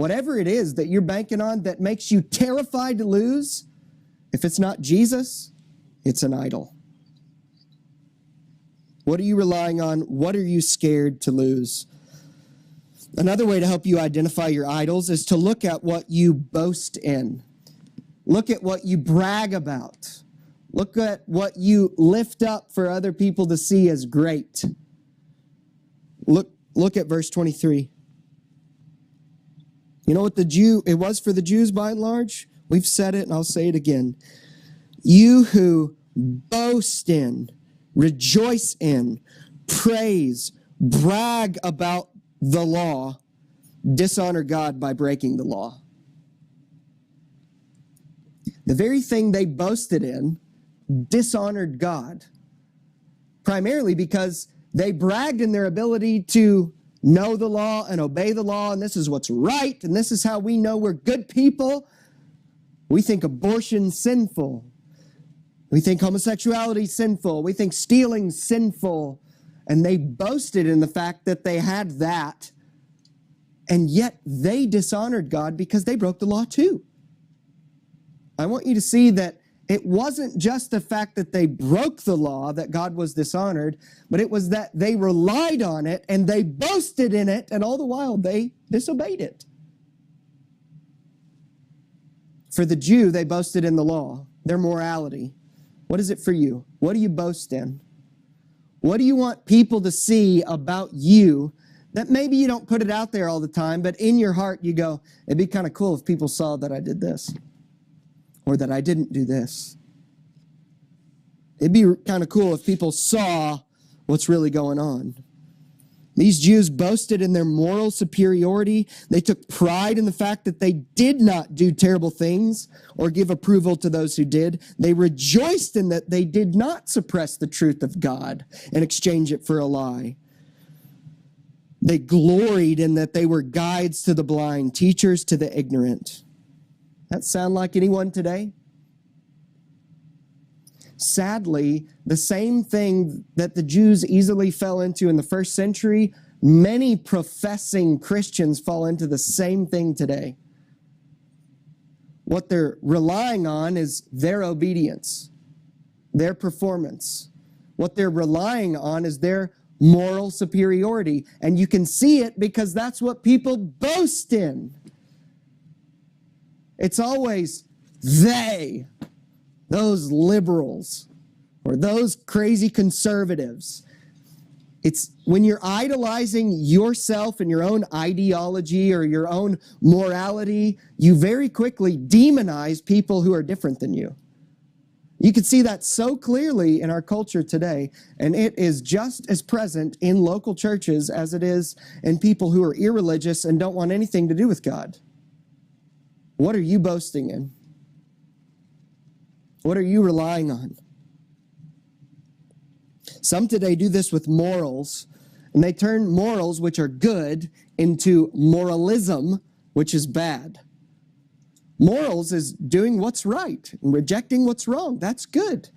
Whatever it is that you're banking on that makes you terrified to lose, if it's not Jesus, it's an idol. What are you relying on? What are you scared to lose? Another way to help you identify your idols is to look at what you boast in. Look at what you brag about. Look at what you lift up for other people to see as great. Look at verse 23. You know what it was for the Jews by and large? We've said it and I'll say it again. You who boast in, rejoice in, praise, brag about the law, dishonor God by breaking the law. The very thing they boasted in dishonored God, primarily because they bragged in their ability to know the law and obey the law, and this is what's right, and this is how we know we're good people. We think abortion's sinful. We think homosexuality is sinful. We think stealing's sinful. And they boasted in the fact that they had that, and yet they dishonored God because they broke the law too. I want you to see that it wasn't just the fact that they broke the law that God was dishonored, but it was that they relied on it and they boasted in it, and all the while they disobeyed it. For the Jew, they boasted in the law, their morality. What is it for you? What do you boast in? What do you want people to see about you that maybe you don't put it out there all the time, but in your heart you go, it'd be kind of cool if people saw that I did this or that I didn't do this. It'd be kind of cool if people saw what's really going on. These Jews boasted in their moral superiority. They took pride in the fact that they did not do terrible things or give approval to those who did. They rejoiced in that they did not suppress the truth of God and exchange it for a lie. They gloried in that they were guides to the blind, teachers to the ignorant. That sound like anyone today? Sadly, the same thing that the Jews easily fell into in the first century, many professing Christians fall into the same thing today. What they're relying on is their obedience, their performance. What they're relying on is their moral superiority. And you can see it because that's what people boast in. It's always they, those liberals, or those crazy conservatives. It's when you're idolizing yourself and your own ideology or your own morality, you very quickly demonize people who are different than you. You can see that so clearly in our culture today, and it is just as present in local churches as it is in people who are irreligious and don't want anything to do with God. What are you boasting in? What are you relying on? Some today do this with morals, and they turn morals, which are good, into moralism, which is bad. Morals is doing what's right and rejecting what's wrong. That's good.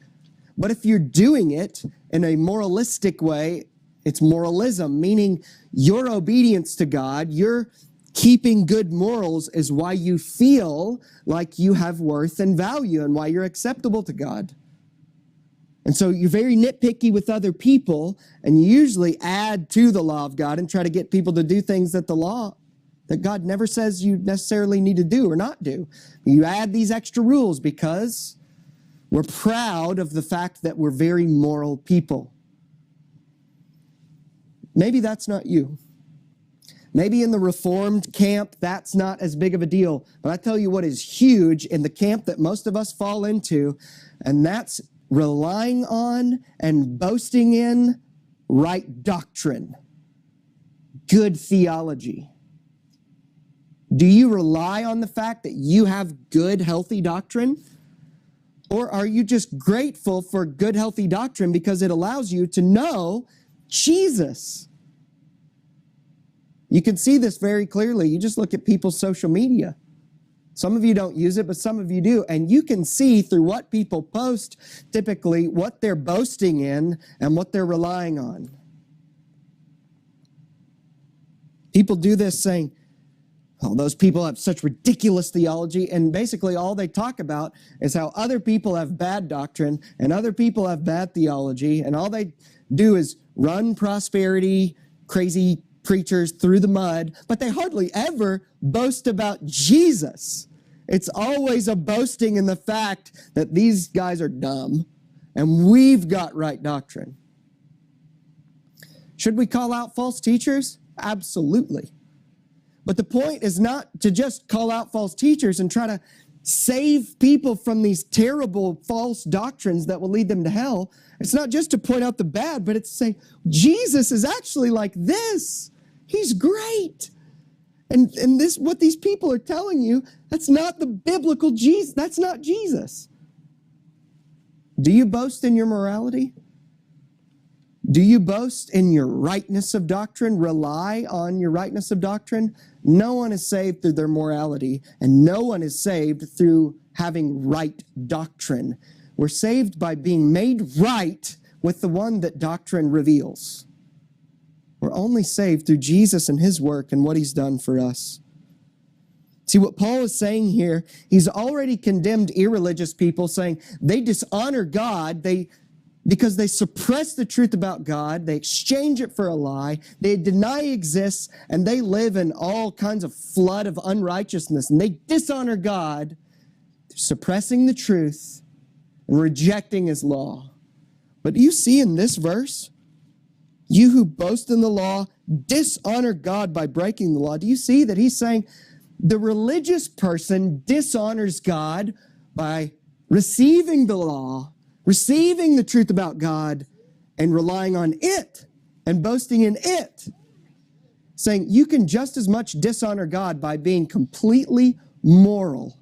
But if you're doing it in a moralistic way, it's moralism, meaning your obedience to God, your keeping good morals is why you feel like you have worth and value and why you're acceptable to God. And so you're very nitpicky with other people, and you usually add to the law of God and try to get people to do things that that God never says you necessarily need to do or not do. You add these extra rules because we're proud of the fact that we're very moral people. Maybe that's not you. Maybe in the Reformed camp, that's not as big of a deal. But I tell you what is huge in the camp that most of us fall into, and that's relying on and boasting in right doctrine, good theology. Do you rely on the fact that you have good, healthy doctrine? Or are you just grateful for good, healthy doctrine because it allows you to know Jesus? You can see this very clearly. You just look at people's social media. Some of you don't use it, but some of you do. And you can see through what people post, typically, what they're boasting in and what they're relying on. People do this saying, Oh, those people have such ridiculous theology, and basically all they talk about is how other people have bad doctrine and other people have bad theology, and all they do is run prosperity, crazy preachers through the mud, but they hardly ever boast about Jesus. It's always a boasting in the fact that these guys are dumb and we've got right doctrine. Should we call out false teachers? Absolutely. But the point is not to just call out false teachers and try to save people from these terrible false doctrines that will lead them to hell. It's not just to point out the bad, but it's to say, Jesus is actually like this. He's great. And this, what these people are telling you, that's not the biblical Jesus. That's not Jesus. Do you boast in your morality? Do you boast in your rightness of doctrine? Rely on your rightness of doctrine? No one is saved through their morality, and no one is saved through having right doctrine. We're saved by being made right with the one that doctrine reveals. We're only saved through Jesus and His work and what He's done for us. See, what Paul is saying here, he's already condemned irreligious people, saying they dishonor God, because they suppress the truth about God, they exchange it for a lie, they deny He exists, and they live in all kinds of flood of unrighteousness, and they dishonor God, suppressing the truth and rejecting His law. But do you see in this verse, you who boast in the law, dishonor God by breaking the law. Do you see that he's saying the religious person dishonors God by receiving the law, receiving the truth about God, and relying on it and boasting in it? Saying you can just as much dishonor God by being completely moral,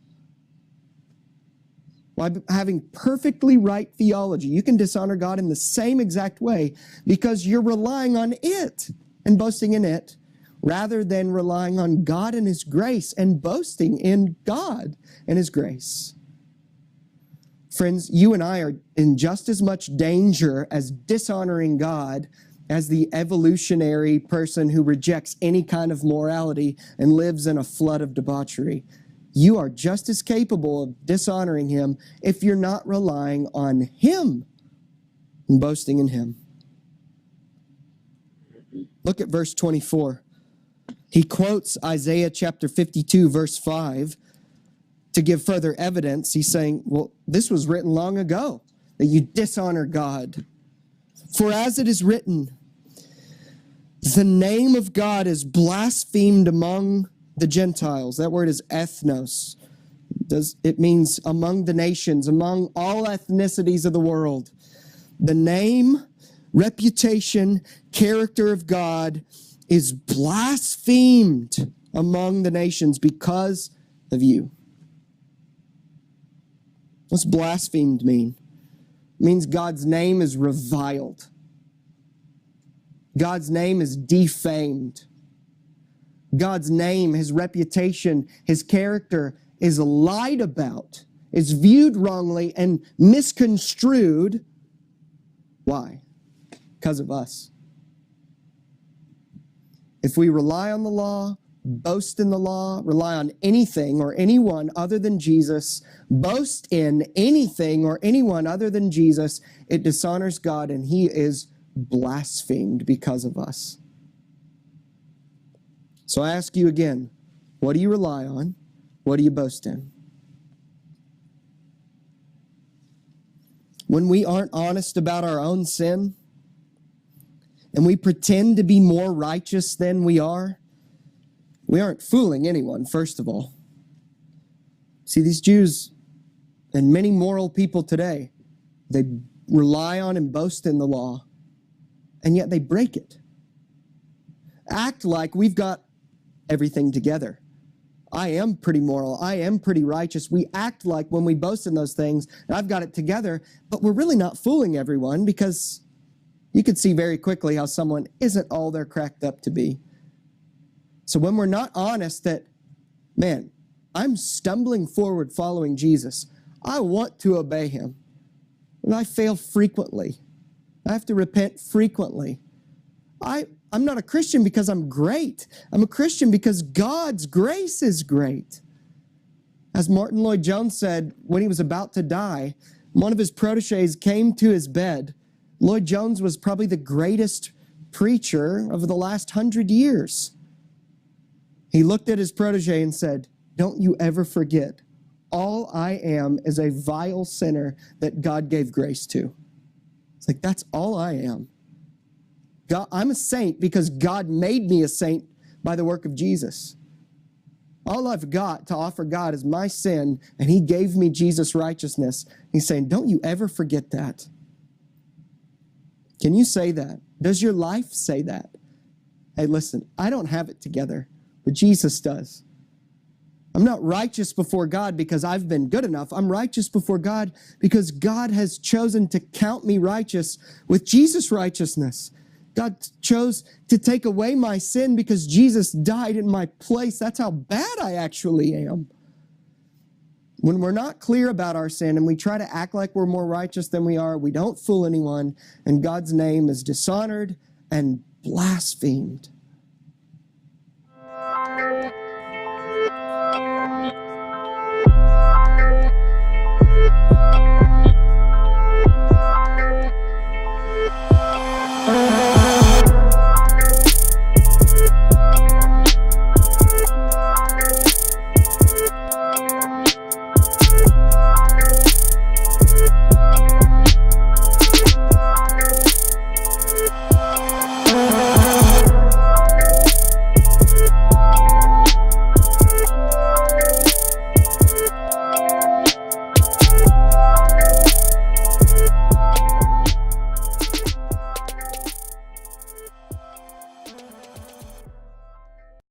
by having perfectly right theology. You can dishonor God in the same exact way because you're relying on it and boasting in it rather than relying on God and His grace and boasting in God and His grace. Friends, you and I are in just as much danger as dishonoring God as the evolutionary person who rejects any kind of morality and lives in a flood of debauchery. You are just as capable of dishonoring Him if you're not relying on Him and boasting in Him. Look at verse 24. He quotes Isaiah chapter 52, verse 5, to give further evidence. He's saying, well, this was written long ago, that you dishonor God. For as it is written, the name of God is blasphemed among the Gentiles. That word is ethnos. It means among the nations, among all ethnicities of the world. The name, reputation, character of God is blasphemed among the nations because of you. What's blasphemed mean? It means God's name is reviled. God's name is defamed. God's name, His reputation, His character is lied about, is viewed wrongly and misconstrued. Why? Because of us. If we rely on the law, boast in the law, rely on anything or anyone other than Jesus, boast in anything or anyone other than Jesus, it dishonors God and He is blasphemed because of us. So I ask you again, what do you rely on? What do you boast in? When we aren't honest about our own sin, and we pretend to be more righteous than we aren't fooling anyone, first of all. See, these Jews and many moral people today, they rely on and boast in the law, and yet they break it. Act like we've got everything together. I am pretty moral. I am pretty righteous. We act like when we boast in those things, I've got it together, but we're really not fooling everyone because you could see very quickly how someone isn't all they're cracked up to be. So when we're not honest that, man, I'm stumbling forward following Jesus. I want to obey Him. And I fail frequently. I have to repent frequently. I'm not a Christian because I'm great. I'm a Christian because God's grace is great. As Martin Lloyd-Jones said when he was about to die, one of his proteges came to his bed. Lloyd-Jones was probably the greatest preacher of the last 100 years. He looked at his protege and said, "Don't you ever forget, all I am is a vile sinner that God gave grace to." It's like, that's all I am. God, I'm a saint because God made me a saint by the work of Jesus. All I've got to offer God is my sin, and He gave me Jesus' righteousness. He's saying, don't you ever forget that. Can you say that? Does your life say that? Hey, listen, I don't have it together, but Jesus does. I'm not righteous before God because I've been good enough. I'm righteous before God because God has chosen to count me righteous with Jesus' righteousness. God chose to take away my sin because Jesus died in my place. That's how bad I actually am. When we're not clear about our sin and we try to act like we're more righteous than we are, we don't fool anyone, and God's name is dishonored and blasphemed.